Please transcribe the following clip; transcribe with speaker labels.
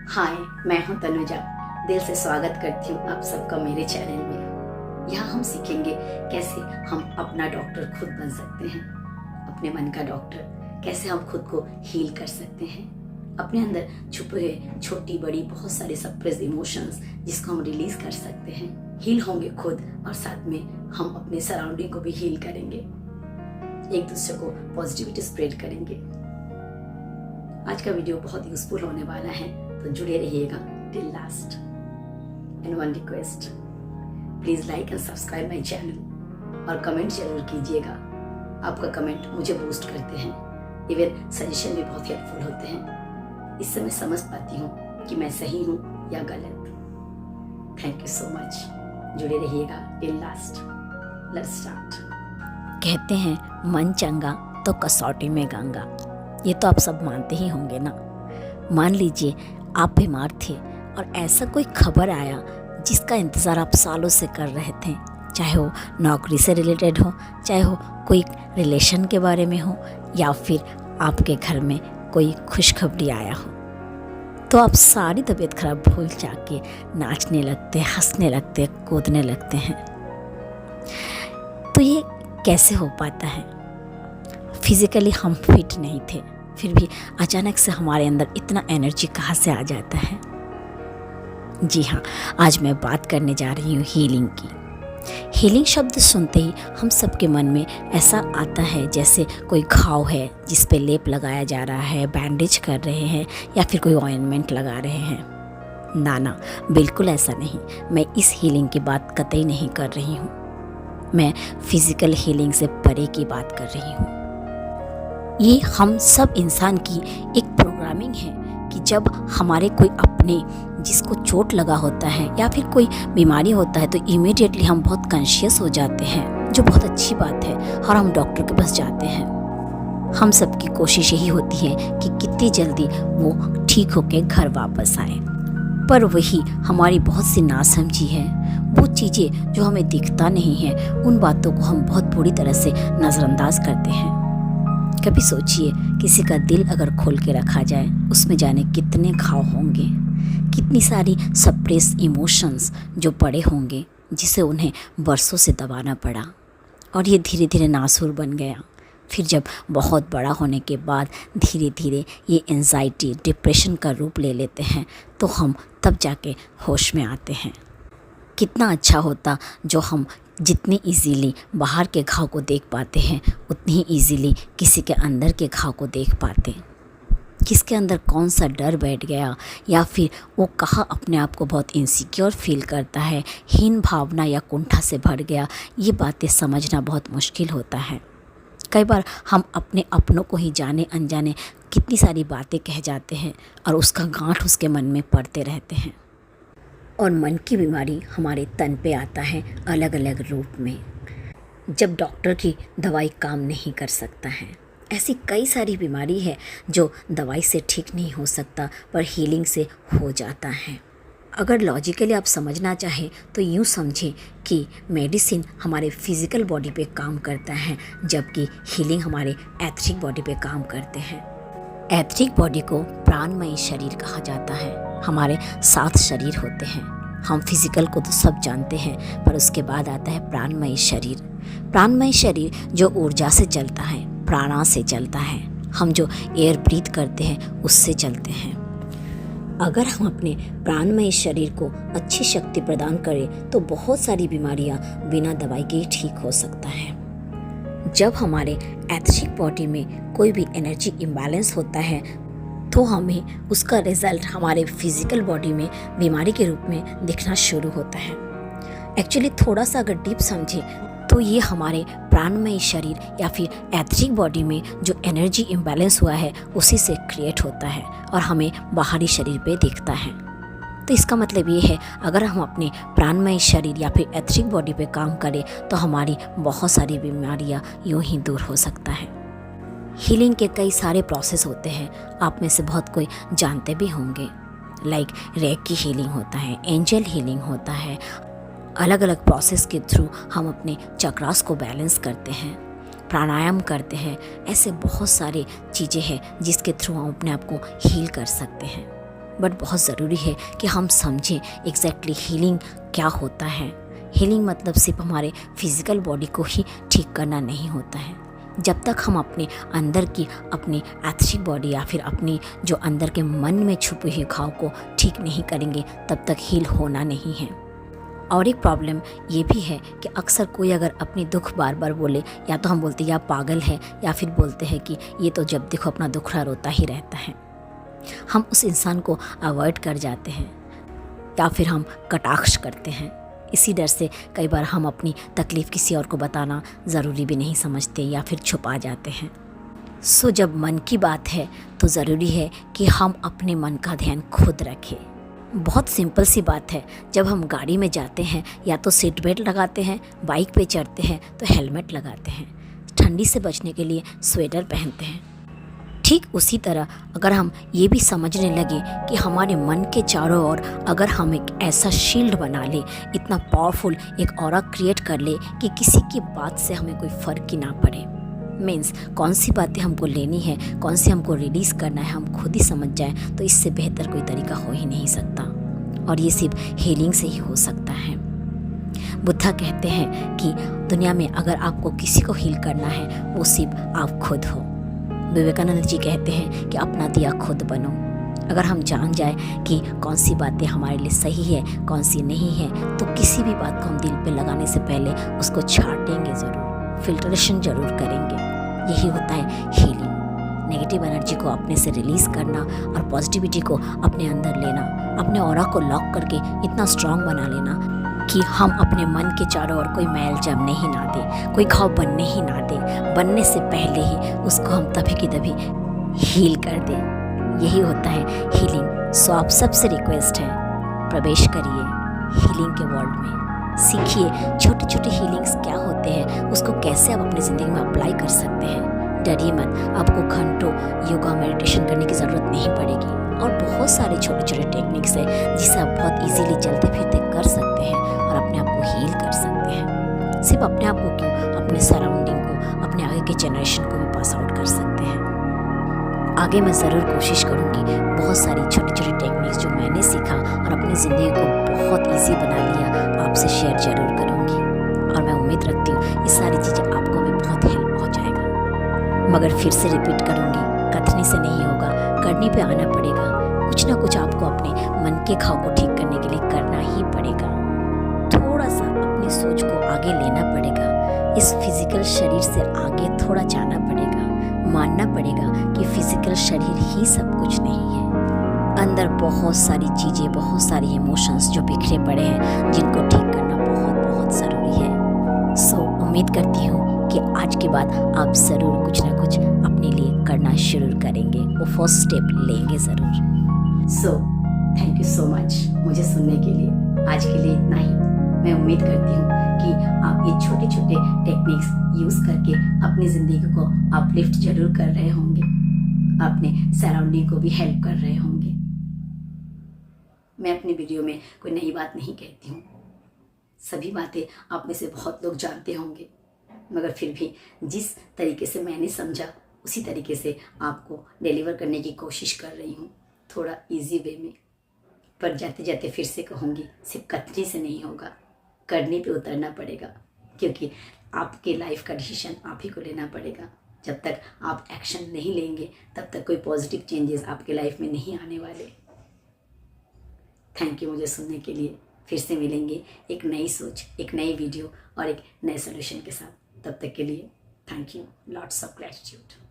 Speaker 1: हाय, मैं हूं तनुजा। दिल से स्वागत करती हूं आप सबका मेरे चैनल में। यहाँ हम सीखेंगे कैसे हम अपना डॉक्टर खुद बन सकते हैं, अपने मन का डॉक्टर। कैसे हम खुद को हील कर सकते हैं, अपने अंदर छुपे हुए छोटी बड़ी बहुत सारे सप्रेस इमोशंस जिसको हम रिलीज कर सकते हैं। हील होंगे खुद और साथ में हम अपने सराउंडिंग को भी हील करेंगे, एक दूसरे को पॉजिटिविटी स्प्रेड करेंगे। आज का वीडियो बहुत यूजफुल होने वाला है, तो जुड़े रहिएगा till last. And one request, please like and subscribe my channel और कमेंट जरूर कीजिएगा। आपका कमेंट मुझे बूस्ट करते हैं, इवन सजेशन भी बहुत हेल्पफुल होते हैं। इससे मैं समझ पाती हूँ कि मैं सही हूँ या गलत। Thank you so much. जुड़े रहिएगा टिल लास्ट। Let's start.
Speaker 2: कहते हैं मन चंगा तो कसौटी में गंगा। ये तो आप सब मानते ही होंगे ना। मान लीजिए आप बीमार थे और ऐसा कोई खबर आया जिसका इंतज़ार आप सालों से कर रहे थे, चाहे वो नौकरी से रिलेटेड हो, चाहे हो कोई रिलेशन के बारे में हो, या फिर आपके घर में कोई खुशखबरी आया हो, तो आप सारी तबीयत खराब भूल जाके नाचने लगते, हंसने लगते, कूदने लगते हैं। तो ये कैसे हो पाता है? फिजिकली हम फिट नहीं थे, फिर भी अचानक से हमारे अंदर इतना एनर्जी कहाँ से आ जाता है? जी हाँ, आज मैं बात करने जा रही हूँ हीलिंग की। हीलिंग शब्द सुनते ही हम सबके मन में ऐसा आता है जैसे कोई घाव है जिस पे लेप लगाया जा रहा है, बैंडेज कर रहे हैं या फिर कोई ऑइंटमेंट लगा रहे हैं। ना, बिल्कुल ऐसा नहीं। मैं इस हीलिंग की बात कतई नहीं कर रही हूँ। मैं फिजिकल हीलिंग से परे की बात कर रही हूँ। ये हम सब इंसान की एक प्रोग्रामिंग है कि जब हमारे कोई अपने जिसको चोट लगा होता है या फिर कोई बीमारी होता है, तो इमीडिएटली हम बहुत कॉन्शियस हो जाते हैं, जो बहुत अच्छी बात है, और हम डॉक्टर के पास जाते हैं। हम सबकी कोशिश यही होती है कि कितनी जल्दी वो ठीक होके घर वापस आए। पर वही हमारी बहुत सी नासमझी है। वो चीज़ें जो हमें दिखता नहीं है, उन बातों को हम बहुत बुरी तरह से नज़रअंदाज करते हैं। कभी सोचिए, किसी का दिल अगर खोल के रखा जाए, उसमें जाने कितने घाव होंगे, कितनी सारी सप्रेस इमोशंस जो पड़े होंगे, जिसे उन्हें बरसों से दबाना पड़ा और ये धीरे धीरे नासूर बन गया। फिर जब बहुत बड़ा होने के बाद धीरे धीरे ये एंजाइटी, डिप्रेशन का रूप ले लेते हैं, तो हम तब जाके होश में आते हैं। कितना अच्छा होता जो हम जितनी इजीली बाहर के घाव को देख पाते हैं, उतनी ही इजीली किसी के अंदर के घाव को देख पाते। किसके अंदर कौन सा डर बैठ गया, या फिर वो कहाँ अपने आप को बहुत इनसिक्योर फील करता है, हीन भावना या कुंठा से भर गया, ये बातें समझना बहुत मुश्किल होता है। कई बार हम अपने अपनों को ही जाने अनजाने कितनी सारी बातें कह जाते हैं और उसका गांठ उसके मन में पड़ते रहते हैं। और मन की बीमारी हमारे तन पे आता है अलग अलग रूप में, जब डॉक्टर की दवाई काम नहीं कर सकता है। ऐसी कई सारी बीमारी है जो दवाई से ठीक नहीं हो सकता, पर हीलिंग से हो जाता है। अगर लॉजिकली आप समझना चाहें तो यूँ समझें कि मेडिसिन हमारे फिजिकल बॉडी पे काम करता है, जबकि हीलिंग हमारे एथरिक बॉडी पे काम करते हैं। एथरिक बॉडी को प्राणमयी शरीर कहा जाता है। हमारे 7 शरीर होते हैं। हम फिजिकल को तो सब जानते हैं, पर उसके बाद आता है प्राणमयी शरीर। प्राणमयी शरीर जो ऊर्जा से चलता है, प्राणा से चलता है। हम जो एयर ब्रीथ करते हैं उससे चलते हैं। अगर हम अपने प्राणमयी शरीर को अच्छी शक्ति प्रदान करें तो बहुत सारी बीमारियां बिना दवाई के ही ठीक हो सकता है। जब हमारे एथरिक बॉडी में कोई भी एनर्जी इम्बैलेंस होता है, तो हमें उसका रिजल्ट हमारे फिजिकल बॉडी में बीमारी के रूप में दिखना शुरू होता है। एक्चुअली थोड़ा सा अगर डीप समझे तो ये हमारे प्राणमयी शरीर या फिर एथरिक बॉडी में जो एनर्जी इम्बैलेंस हुआ है, उसी से क्रिएट होता है और हमें बाहरी शरीर पे दिखता है। तो इसका मतलब ये है, अगर हम अपने प्राणमयी शरीर या फिर एथरिक बॉडी पे काम करें तो हमारी बहुत सारी बीमारियां यूं ही दूर हो सकता है। हीलिंग के कई सारे प्रोसेस होते हैं, आप में से बहुत कोई जानते भी होंगे। लाइक रेकी हीलिंग होता है, एंजल हीलिंग होता है। अलग अलग प्रोसेस के थ्रू हम अपने चक्रास को बैलेंस करते हैं, प्राणायाम करते हैं। ऐसे बहुत सारे चीज़ें हैं जिसके थ्रू हम अपने आप को हील कर सकते हैं। बट बहुत ज़रूरी है कि हम समझें एग्जैक्टली हीलिंग क्या होता है। हीलिंग मतलब सिर्फ हमारे फिज़िकल बॉडी को ही ठीक करना नहीं होता है। जब तक हम अपने अंदर की अपनी एथरिक बॉडी या फिर अपनी जो अंदर के मन में छुपे हुए घाव को ठीक नहीं करेंगे, तब तक हील होना नहीं है। और एक प्रॉब्लम ये भी है कि अक्सर कोई अगर अपनी दुख बार बार बोले, या तो हम बोलते हैं या पागल है, या फिर बोलते हैं कि ये तो जब देखो अपना दुख रहा रोता ही रहता है। हम उस इंसान को अवॉइड कर जाते हैं या फिर हम कटाक्ष करते हैं। इसी डर से कई बार हम अपनी तकलीफ़ किसी और को बताना ज़रूरी भी नहीं समझते या फिर छुपा जाते हैं। सो जब मन की बात है तो ज़रूरी है कि हम अपने मन का ध्यान खुद रखें। बहुत सिंपल सी बात है, जब हम गाड़ी में जाते हैं या तो सीट बेल्ट लगाते हैं, बाइक पे चढ़ते हैं तो हेलमेट लगाते हैं, ठंडी से बचने के लिए स्वेटर पहनते हैं। ठीक उसी तरह अगर हम ये भी समझने लगे कि हमारे मन के चारों ओर अगर हम एक ऐसा शील्ड बना ले, इतना पावरफुल एक ऑरा क्रिएट कर ले कि किसी की बात से हमें कोई फ़र्क ही ना पड़े। मीन्स कौन सी बातें हमको लेनी है, कौन सी हमको रिलीज़ करना है, हम खुद ही समझ जाए, तो इससे बेहतर कोई तरीका हो ही नहीं सकता। और ये सिर्फ हीलिंग से ही हो सकता है। बुद्धा कहते हैं कि दुनिया में अगर आपको किसी को हील करना है, वो सिर्फ आप खुद हो। विवेकानंद जी कहते हैं कि अपना दिया खुद बनो। अगर हम जान जाए कि कौन सी बातें हमारे लिए सही है, कौन सी नहीं है, तो किसी भी बात को हम दिल पे लगाने से पहले उसको छाटेंगे ज़रूर, फिल्ट्रेशन ज़रूर करेंगे। यही होता है हीलिंग। नेगेटिव एनर्जी को अपने से रिलीज़ करना और पॉजिटिविटी को अपने अंदर लेना, अपने ऑरा को लॉक करके इतना स्ट्रॉन्ग बना लेना कि हम अपने मन के चारों ओर कोई मैल जमने ही ना दे, कोई घाव बनने ही ना दे। बनने से पहले ही उसको हम तभी की तभी हील कर दें। यही होता है हीलिंग। सो आप सबसे रिक्वेस्ट है, प्रवेश करिए हीलिंग के वर्ल्ड में, सीखिए छोटे छोटे हीलिंग्स क्या होते हैं, उसको कैसे आप अपनी ज़िंदगी में अप्लाई कर सकते हैं। डरिए मत, आपको घंटों योगा मेडिटेशन करने की ज़रूरत नहीं पड़ेगी। और बहुत सारे छोटे छोटे टेक्निक्स हैं जिसे आप बहुत इजीली चलते फिरते कर सकते हैं और अपने आप को हील कर सकते हैं। सिर्फ अपने आप को क्यों, अपने सराउंडिंग को, अपने आगे के जनरेशन को भी पास आउट कर सकते हैं। आगे मैं ज़रूर कोशिश करूँगी बहुत सारी छोटी छोटी टेक्निक्स जो मैंने सीखा और अपनी ज़िंदगी को बहुत ईजी बना लिया, आपसे शेयर ज़रूर करूँगी। और मैं उम्मीद रखती हूँ ये सारी चीज़ें आपको भी बहुत हेल्प हो जाएगा। मगर फिर से रिपीट करूँगी, कथनी से नहीं होगा, करने पे आना पड़ेगा। कुछ ना कुछ आपको अपने मन के घाव को ठीक करने के लिए करना ही पड़ेगा। थोड़ा सा अपनी सोच को आगे लेना पड़ेगा, इस फिजिकल शरीर से आगे थोड़ा जाना पड़ेगा, मानना पड़ेगा कि फिजिकल शरीर ही सब कुछ नहीं है। अंदर बहुत सारी चीज़ें, बहुत सारी इमोशंस जो बिखरे पड़े हैं, जिनको ठीक करना बहुत बहुत ज़रूरी है। सो उम्मीद करती हूँ कि आज के बाद आप ज़रूर कुछ ना कुछ अपने लिए करना शुरू करेंगे, वो फर्स्ट स्टेप लेंगे ज़रूर।
Speaker 1: So thank you so much मुझे सुनने के लिए। आज के लिए इतना ही। मैं उम्मीद करती हूँ कि आप ये छोटे छोटे टेक्निक्स यूज़ करके अपनी ज़िंदगी को अपलिफ्ट जरूर कर रहे होंगे, अपने सराउंडिंग को भी हेल्प कर रहे होंगे। मैं अपनी वीडियो में कोई नई बात नहीं कहती हूँ, सभी बातें आप में से बहुत लोग जानते होंगे, मगर फिर भी जिस तरीके से मैंने समझा उसी तरीके से आपको डिलीवर करने की कोशिश कर रही हूँ, थोड़ा इजी वे में। पर जाते जाते फिर से कहूँगी, सिर्फ कथनी से नहीं होगा, करने पे उतरना पड़ेगा, क्योंकि आपके लाइफ का डिसीजन आप ही को लेना पड़ेगा। जब तक आप एक्शन नहीं लेंगे तब तक कोई पॉजिटिव चेंजेस आपके लाइफ में नहीं आने वाले। थैंक यू मुझे सुनने के लिए। फिर से मिलेंगे एक नई सोच, एक नई वीडियो और एक नए सोल्यूशन के साथ। तब तक के लिए thank you, lots of gratitude.